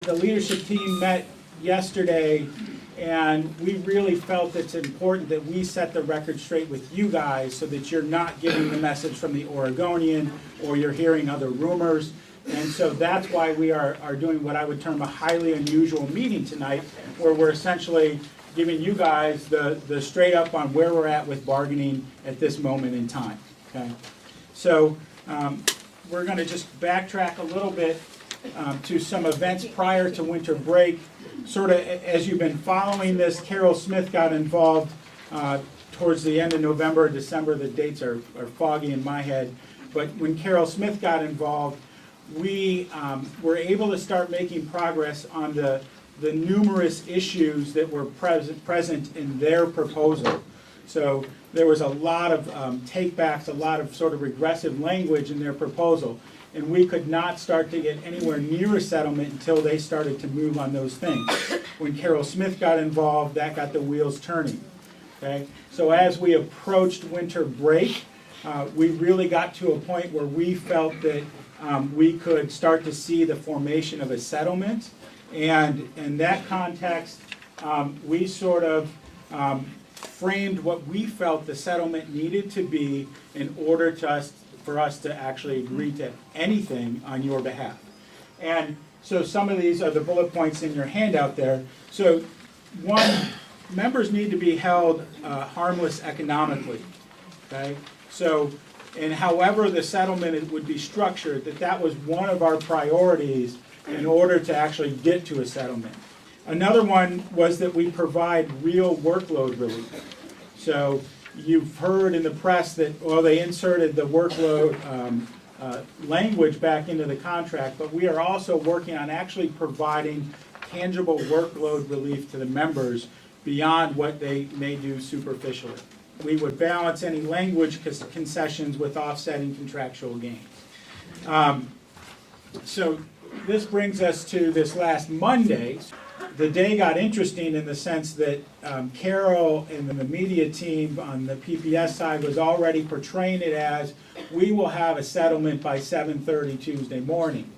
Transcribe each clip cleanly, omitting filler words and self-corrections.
The leadership team met yesterday, and we really felt it's important that we set the record straight with you guys so that you're not getting the message from the Oregonian or you're hearing other rumors. And so that's why we are doing what I would term a highly unusual meeting tonight, where we're essentially giving you guys the straight up on where we're at with bargaining at this moment in time. Okay, so we're going to just backtrack a little bit to some events prior to winter break. Sort of as you've been following this, Carol Smith got involved towards the end of November, December. The dates are foggy in my head. But when Carol Smith got involved, we were able to start making progress on the numerous issues that were present in their proposal. So there was a lot of takebacks, a lot of sort of regressive language in their proposal. And we could not start to get anywhere near a settlement until they started to move on those things. When Carol Smith got involved, that got the wheels turning. Okay? So as we approached winter break, we really got to a point where we felt that we could start to see the formation of a settlement. And in that context, we sort of framed what we felt the settlement needed to be in order for us to actually agree to anything on your behalf. And so some of these are the bullet points in your handout there. So one, members need to be held harmless economically. Okay? So, and however the settlement would be structured, that was one of our priorities in order to actually get to a settlement. Another one was that we provide real workload relief. So you've heard in the press that, well, they inserted the workload language back into the contract, but we are also working on actually providing tangible workload relief to the members beyond what they may do superficially. We would balance any language concessions with offsetting contractual gains. So this brings us to this last Monday. The day got interesting in the sense that Carol and the media team on the PPS side was already portraying it as we will have a settlement by 7:30 Tuesday morning.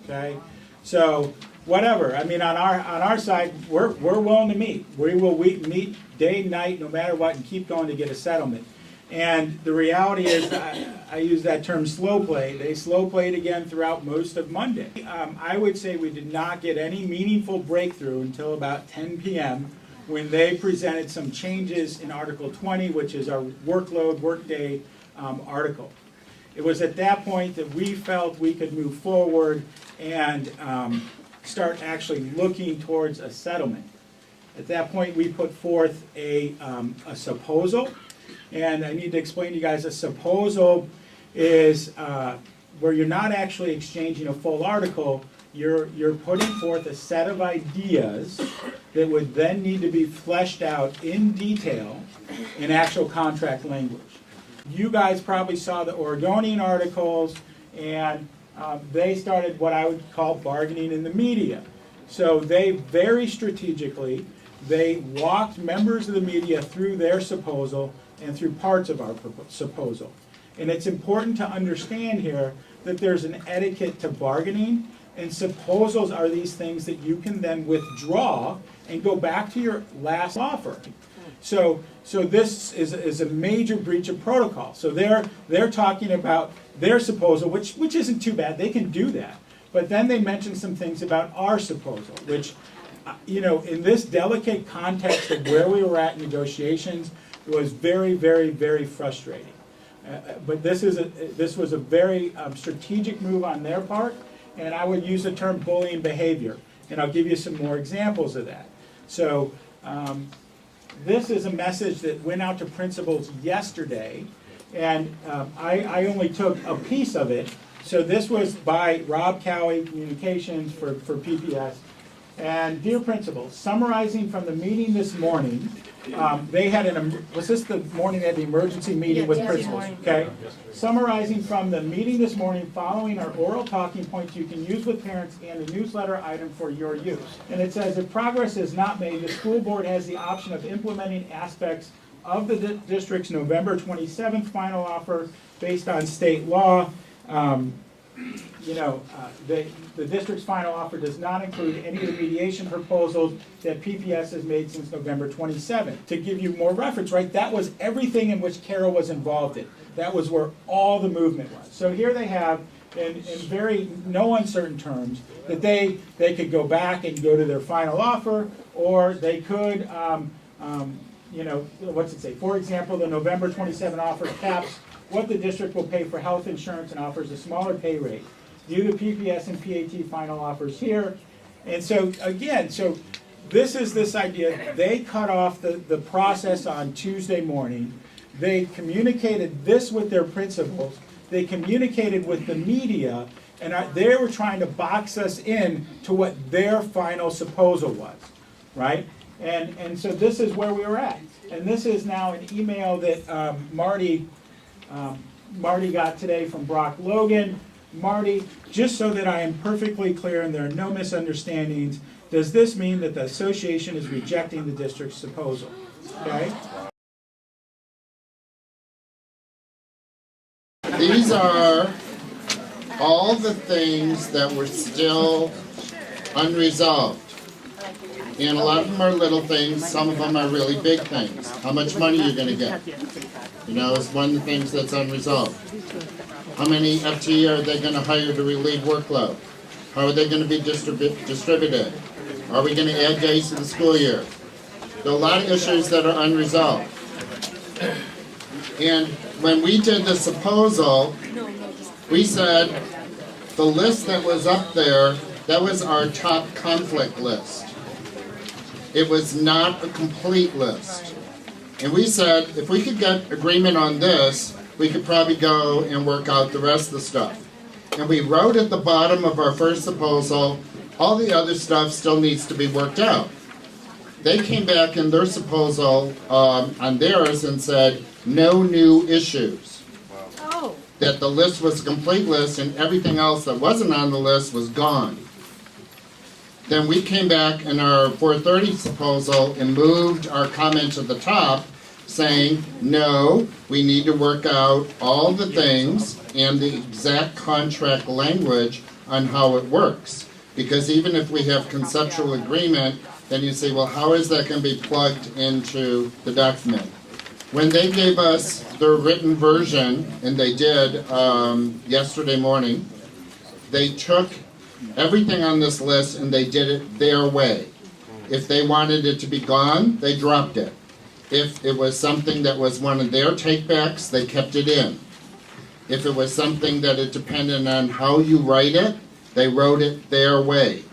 Okay, so whatever. I mean, on our side, we're willing to meet. We will meet day, night, no matter what, and keep going to get a settlement. And the reality is, I use that term slow play. They slow played again throughout most of Monday. I would say we did not get any meaningful breakthrough until about 10 p.m. when they presented some changes in Article 20, which is our workload, workday article. It was at that point that we felt we could move forward and start actually looking towards a settlement. At that point, we put forth a supposal. And I need to explain to you guys, a supposal is where you're not actually exchanging a full article, you're putting forth a set of ideas that would then need to be fleshed out in detail in actual contract language. You guys probably saw the Oregonian articles, and they started what I would call bargaining in the media. So they very strategically, they walked members of the media through their supposal and through parts of our supposal. And it's important to understand here that there's an etiquette to bargaining, and supposals are these things that you can then withdraw and go back to your last offer. So this is a major breach of protocol. So they're talking about their supposal, which isn't too bad, they can do that. But then they mention some things about our supposal, which, in this delicate context of where we were at in negotiations, was very, very, very frustrating. But this was a very strategic move on their part, and I would use the term bullying behavior, and I'll give you some more examples of that. So this is a message that went out to principals yesterday, and I only took a piece of it. So this was by Rob Cowie, Communications for PPS. And dear principals, summarizing from the meeting this morning, they had was this the morning they had the emergency meeting with principals? Okay. Summarizing from the meeting this morning, following our oral talking points you can use with parents and a newsletter item for your use. And it says, if progress is not made, the school board has the option of implementing aspects of the district's November 27th final offer based on state law. the district's final offer does not include any of the mediation proposals that PPS has made since November 27. To give you more reference, right, that was everything in which Carroll was involved in. That was where all the movement was. So here they have, in very no uncertain terms, that they could go back and go to their final offer, or they could, what's it say? For example, the November 27 offer caps what the district will pay for health insurance and offers a smaller pay rate. View the PPS and PAT final offers here. And so, again, this is this idea. They cut off the process on Tuesday morning. They communicated this with their principals. They communicated with the media, and they were trying to box us in to what their final proposal was, right? And so this is where we were at. And this is now an email that Marty got today from Brock Logan. Marty, just so that I am perfectly clear and there are no misunderstandings, does this mean that the association is rejecting the district's proposal? Okay? These are all the things that were still unresolved. And a lot of them are little things, some of them are really big things. How much money you're going to get, is one of the things that's unresolved. How many FTE are they going to hire to relieve workload? How are they going to be distributed? Are we going to add days to the school year? There are a lot of issues that are unresolved. And when we did this proposal, we said the list that was up there, that was our top conflict list. It was not a complete list. And we said, if we could get agreement on this, we could probably go and work out the rest of the stuff. And we wrote at the bottom of our first proposal, all the other stuff still needs to be worked out. They came back in their proposal on theirs and said, no new issues. Oh. That the list was a complete list and everything else that wasn't on the list was gone. Then we came back in our 430 proposal and moved our comment to the top saying, no, we need to work out all the things and the exact contract language on how it works. Because even if we have conceptual agreement, then you say, well, how is that going to be plugged into the document? When they gave us their written version, and they did yesterday morning, they took everything on this list and they did it their way. If they wanted it to be gone, they dropped it. If it was something that was one of their takebacks, they kept it in. If it was something that it depended on how you write it, they wrote it their way.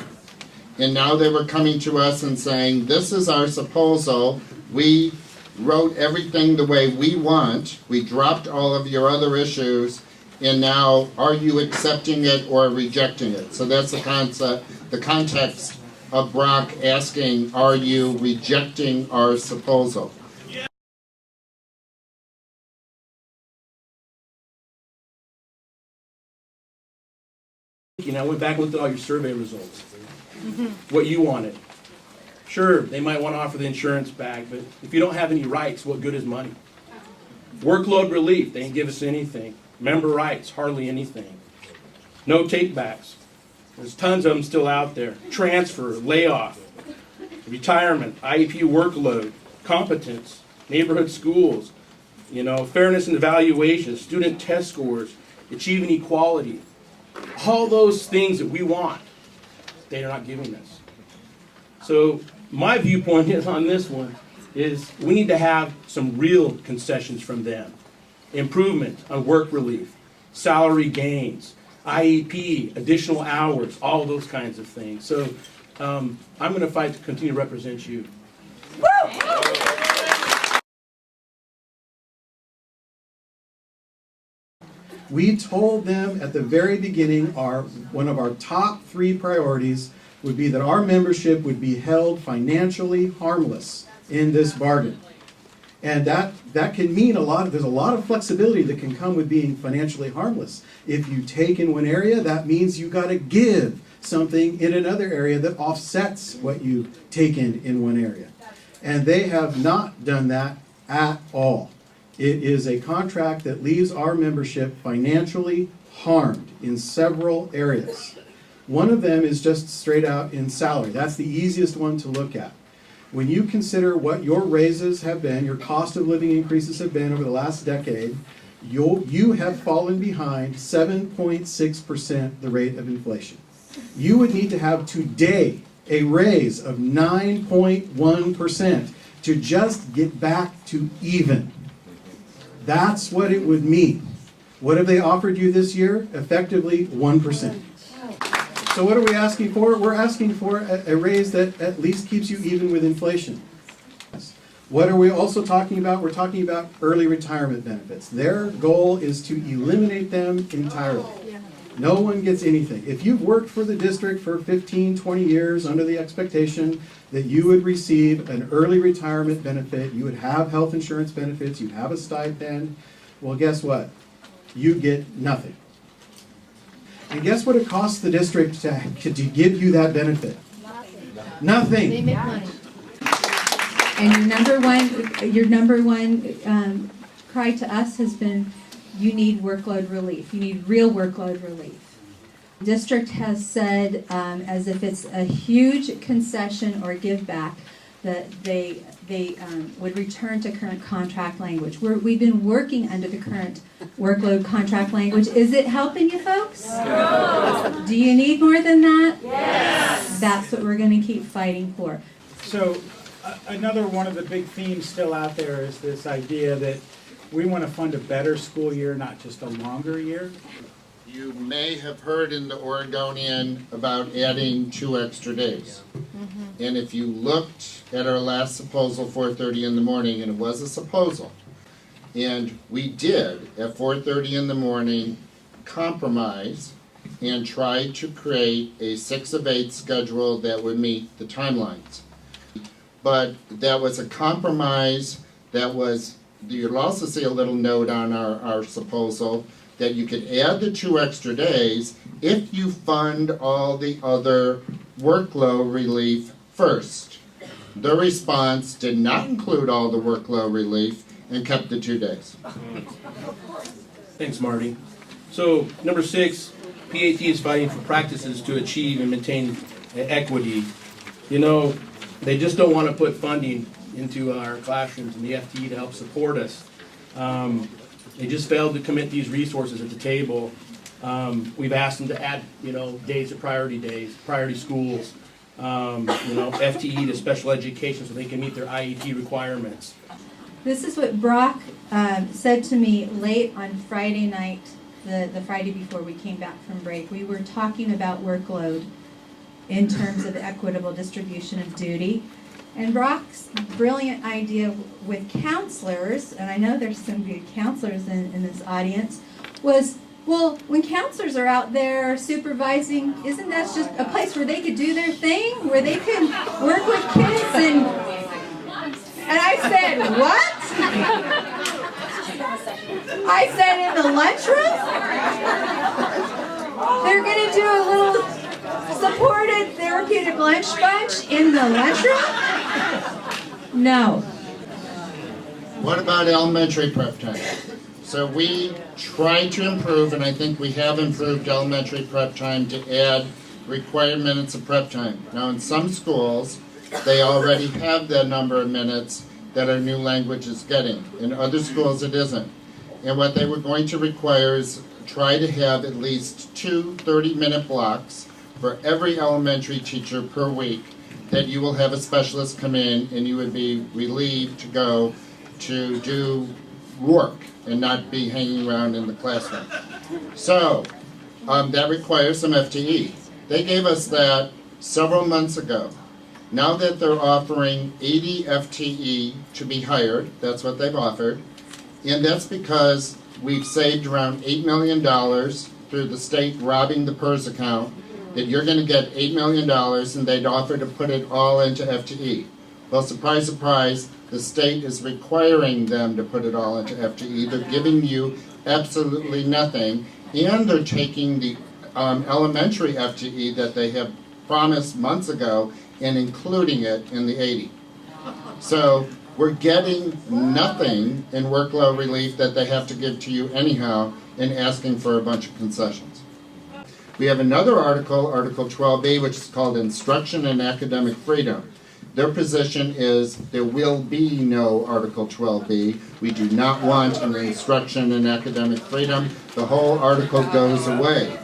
And now they were coming to us and saying, this is our proposal. We wrote everything the way we want. We dropped all of your other issues. And now, are you accepting it or rejecting it? So that's the concept, the context of Brock asking, are you rejecting our proposal? I went back and looked at all your survey results. What you wanted. Sure, they might want to offer the insurance back, but if you don't have any rights, what good is money? Workload relief, they didn't give us anything. Member rights, hardly anything. No takebacks. There's tons of them still out there. Transfer, layoff, retirement, IEP workload, competence, neighborhood schools, fairness and evaluation, student test scores, achieving equality. All those things that we want, they are not giving us. So my viewpoint is on this one is we need to have some real concessions from them. Improvement on work relief, salary gains, IEP, additional hours, all those kinds of things. So I'm going to fight to continue to represent you. We told them at the very beginning one of our top 3 priorities would be that our membership would be held financially harmless in this bargain. And that can mean there's a lot of flexibility that can come with being financially harmless. If you take in one area, that means you got to give something in another area that offsets what you take in one area. And they have not done that at all. It is a contract that leaves our membership financially harmed in several areas. One of them is just straight out in salary. That's the easiest one to look at. When you consider what your raises have been, your cost of living increases have been over the last decade, you have fallen behind 7.6% the rate of inflation. You would need to have today a raise of 9.1% to just get back to even. That's what it would mean. What have they offered you this year? Effectively 1%. So what are we asking for? We're asking for a raise that at least keeps you even with inflation. What are we also talking about? We're talking about early retirement benefits. Their goal is to eliminate them entirely. No one gets anything. If you've worked for the district for 15, 20 years under the expectation that you would receive an early retirement benefit, you would have health insurance benefits, you'd have a stipend, well, guess what? You get nothing. And guess what it costs the district to give you that benefit? Nothing. They make money. And your number one cry to us has been, you need workload relief. You need real workload relief. The district has said, as if it's a huge concession or give back, that they would return to current contract language. We've been working under the current workload contract language. Is it helping you folks? No. Do you need more than that? Yes. That's what we're going to keep fighting for. So another one of the big themes still out there is this idea that we want to fund a better school year, not just a longer year. You may have heard in the Oregonian about adding 2 extra days. And if you looked at our last proposal, 4:30 in the morning, and it was a proposal, and we did at 4:30 in the morning compromise and try to create a 6 of 8 schedule that would meet the timelines. But that was a compromise that was, you'll also see a little note on our proposal that you could add the 2 extra days if you fund all the other workload relief first. The response did not include all the workload relief and kept the 2 days. Thanks, Marty. So, number 6, PAT is fighting for practices to achieve and maintain equity. You know, they just don't want to put funding into our classrooms and the FTE to help support us. They just failed to commit these resources at the table. We've asked them to add, days of priority schools, FTE to special education so they can meet their IEP requirements. This is what Brock said to me late on Friday night, the Friday before we came back from break. We were talking about workload in terms of equitable distribution of duty. And Brock's brilliant idea with counselors, and I know there's some good counselors in this audience, was, well, when counselors are out there supervising, isn't that just a place where they could do their thing, where they could work with kids? And I said, what? I said, in the lunchroom? They're going to do a little supported therapeutic lunch bunch in the lunchroom? No. What about elementary prep time? So we tried to improve, and I think we have improved elementary prep time to add required minutes of prep time. Now in some schools, they already have the number of minutes that our new language is getting. In other schools, it isn't. And what they were going to require is try to have at least 2 30-minute blocks for every elementary teacher per week, that you will have a specialist come in and you would be relieved to go to do work and not be hanging around in the classroom. So that requires some FTE. They gave us that several months ago. Now that they're offering 80 FTE to be hired, that's what they've offered, and that's because we've saved around $8 million through the state robbing the PERS account, that you're going to get $8 million and they'd offer to put it all into FTE. Well, surprise, surprise, the state is requiring them to put it all into FTE. They're giving you absolutely nothing, and they're taking the elementary FTE that they have promised months ago and including it in the 80. So We're getting nothing in workload relief that they have to give to you anyhow in asking for a bunch of concessions. We have another article, Article 12B, which is called Instruction and Academic Freedom. Their position is there will be no Article 12B. We do not want an instruction and academic freedom. The whole article goes away.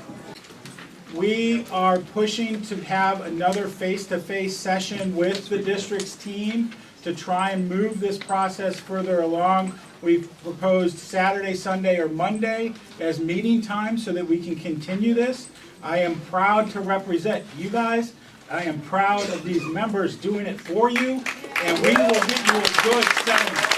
We are pushing to have another face-to-face session with the district's team to try and move this process further along. We've proposed Saturday, Sunday, or Monday as meeting times so that we can continue this. I am proud to represent you guys. I am proud of these members doing it for you, and we will give you a good settlement.